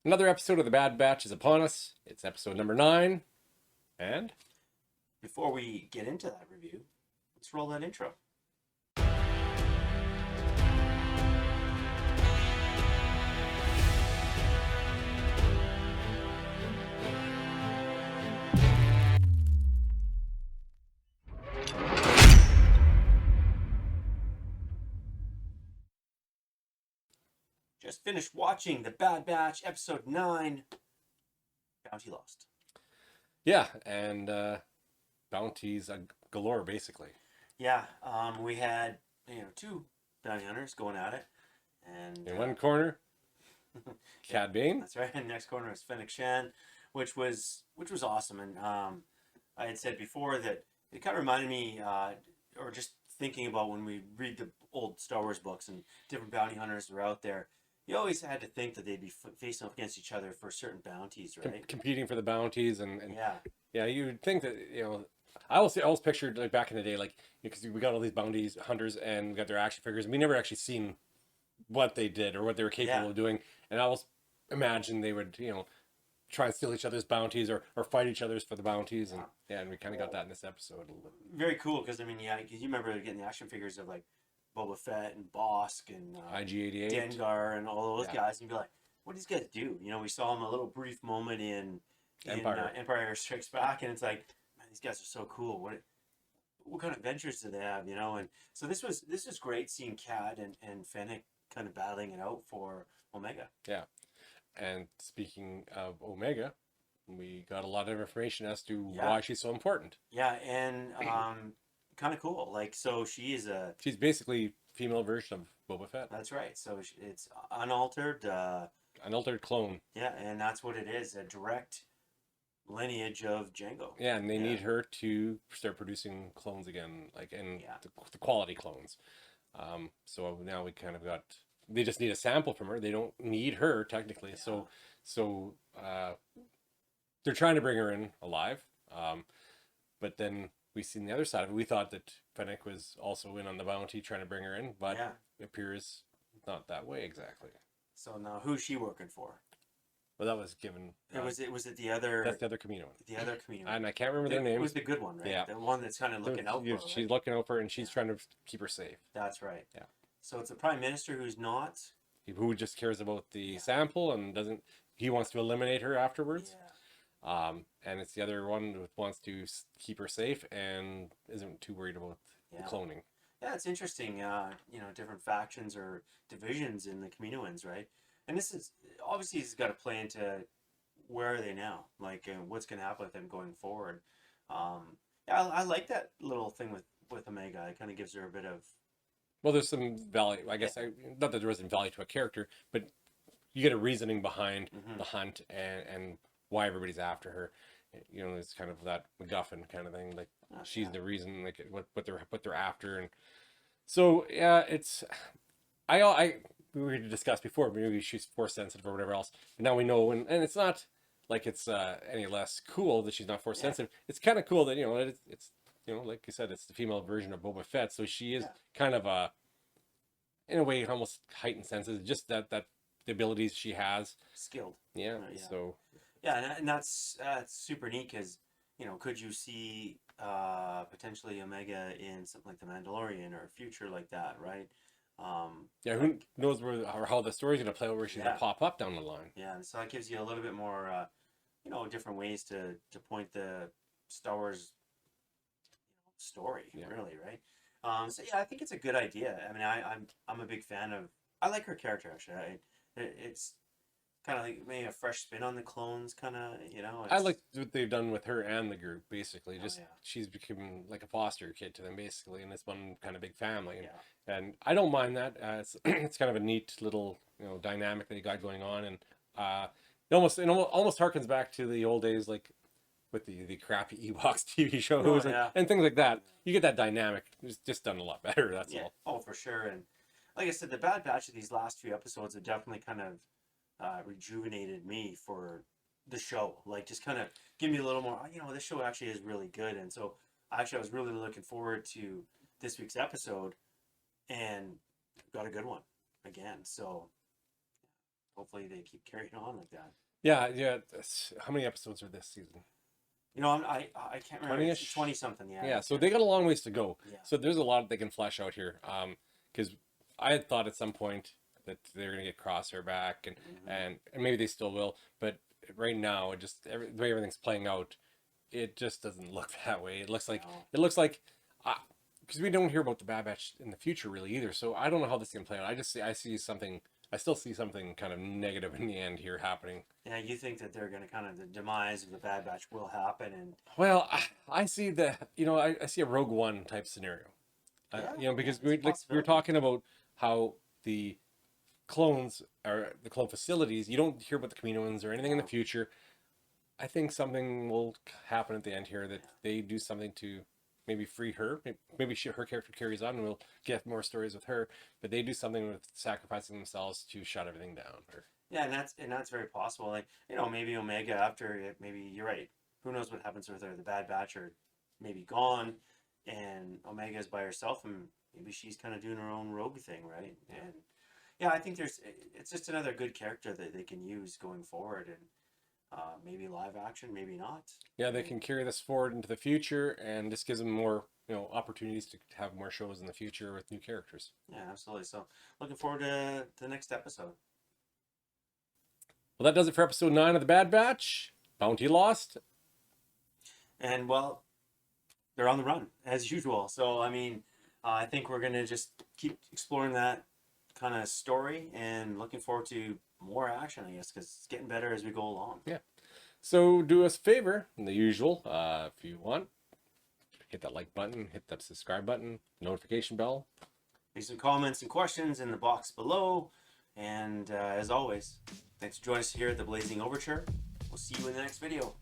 Another episode of The Bad Batch is upon us. It's episode number 9. And Before we get into that review, let's roll that intro. Just finished watching The Bad Batch, episode 9, Bounty Lost. yeah, and bounties galore, basically. Yeah, we had, two bounty hunters going at it. And In one corner, Cad Bane. That's right. And next corner is Fennec Shand, which was awesome. And I had said before that it kind of reminded me, or just thinking about when we read the old Star Wars books and different bounty hunters that are out there, you always had to think that they'd be facing up against each other for certain bounties, right? Competing for the bounties, and yeah, you would think that, I always pictured, like, back in the day, like, because we got all these bounties hunters and we got their action figures, and we never actually seen what they did or what they were capable of doing. And I always imagined they would, try and steal each other's bounties or fight each other's for the bounties. And and we kind of got that in this episode a little bit. Very cool, because you remember getting the action figures of like Boba Fett and Bosk and IG-88, Dengar and all those guys, and you'd be like, what do these guys do? We saw them a little brief moment in Empire Strikes Back, and it's like, man, these guys are so cool. What kind of adventures do they have? And so this was great, seeing Cad and Fennec kind of battling it out for Omega. Yeah. And speaking of Omega, we got a lot of information as to why she's so important. Yeah, and kind of cool. Like, so she's basically female version of Boba Fett. That's right. So it's unaltered. Unaltered clone. Yeah, and that's what it is, a direct lineage of Jango. Yeah, and they need her to start producing clones again, like, and the quality clones. So now we kind of got, they just need a sample from her. They don't need her technically. Yeah. So they're trying to bring her in alive. But then we seen the other side of it. We thought that Fennec was also in on the bounty trying to bring her in, but it appears not that way exactly. So now who's she working for? Well, that was given. Was it the other? That's the other Kaminoan. The other Kaminoan. And I can't remember their name. It was the good one, right? Yeah. The one that's kind of looking out for her. She's looking out for her, and she's trying to keep her safe. That's right. Yeah. So it's the Prime Minister who's not. Who just cares about the sample and doesn't. He wants to eliminate her afterwards. Yeah. And it's the other one who wants to keep her safe and isn't too worried about the cloning. Yeah, it's interesting. Different factions or divisions in the Kaminoans, right? And this is obviously it's got to play into where are they now, like what's going to happen with them going forward. I like that little thing with Omega. It kind of gives her a bit of. Well, there's some value, I guess. Not that there isn't value to a character, but you get a reasoning behind the hunt and why everybody's after her. It's kind of that MacGuffin kind of thing. Like she's the reason, like what they're after, and so it's we were to discuss before. Maybe she's force sensitive or whatever else. But now we know, and it's not like it's any less cool that she's not force sensitive. It's kind of cool that it's like you said, it's the female version of Boba Fett. So she is kind of in a way, almost heightened senses. Just that the abilities she has, skilled. Yeah. So. Yeah, and that's super neat because, could you see potentially Omega in something like The Mandalorian or a future like that, right? Who knows how the story's going to play out, where she's going to pop up down the line. Yeah, and so that gives you a little bit more, different ways to point the Star Wars story, really, right? I think it's a good idea. I mean, I'm a big fan of. I like her character actually. It's kind of like maybe a fresh spin on the clones, kind of, I like what they've done with her and the group, basically. She's become like a foster kid to them, basically, and it's one kind of big family. And I don't mind that. It's kind of a neat little, dynamic that you got going on, and it almost harkens back to the old days, like with the crappy Ewoks TV shows and things like that. You get that dynamic. It's just done a lot better. That's all. Oh, for sure. And like I said, the Bad Batch of these last few episodes have definitely kind of rejuvenated me for the show. Like, just kind of give me a little more, this show actually is really good. And so I was really looking forward to this week's episode, and got a good one again. So hopefully they keep carrying on like that. Yeah. How many episodes are this season? You know, I can't remember. 20-ish? 20 something. Yeah. Yeah, so they got a long ways to go. Yeah. So there's a lot they can flesh out here. Because I had thought at some point that they're gonna get Crosshair back, and maybe they still will. But right now, it just the way everything's playing out, it just doesn't look that way. It looks like because we don't hear about the Bad Batch in the future really either. So I don't know how this is gonna play out. I still see something kind of negative in the end here happening. Yeah, you think that they're going to the demise of the Bad Batch will happen, and Well, I see I see a Rogue One type scenario. Because we were talking about how the clones or the clone facilities, you don't hear about the Kaminoans or anything in the future. I think something will happen at the end here that they do something to maybe free her. Maybe her character carries on and we'll get more stories with her. But they do something with sacrificing themselves to shut everything down. Yeah, and that's very possible. Like, maybe Omega after it, maybe you're right. Who knows what happens with her? The Bad Batch are maybe gone, and Omega's by herself, and maybe she's kind of doing her own rogue thing, right? And yeah, I think it's just another good character that they can use going forward, and maybe live action, maybe not. Yeah, they can carry this forward into the future, and this gives them more, opportunities to have more shows in the future with new characters. Yeah, absolutely. So looking forward to the next episode. Well, that does it for episode 9 of the Bad Batch. Bounty lost. And well, they're on the run as usual. So I mean, I think we're gonna just keep exploring that kind of story and looking forward to more action, I guess, because it's getting better as we go along. Yeah. So do us a favor, the usual, if you want, hit that like button, hit that subscribe button, notification bell. Leave some comments and questions in the box below. And as always, thanks for joining us here at the Blazing Overture. We'll see you in the next video.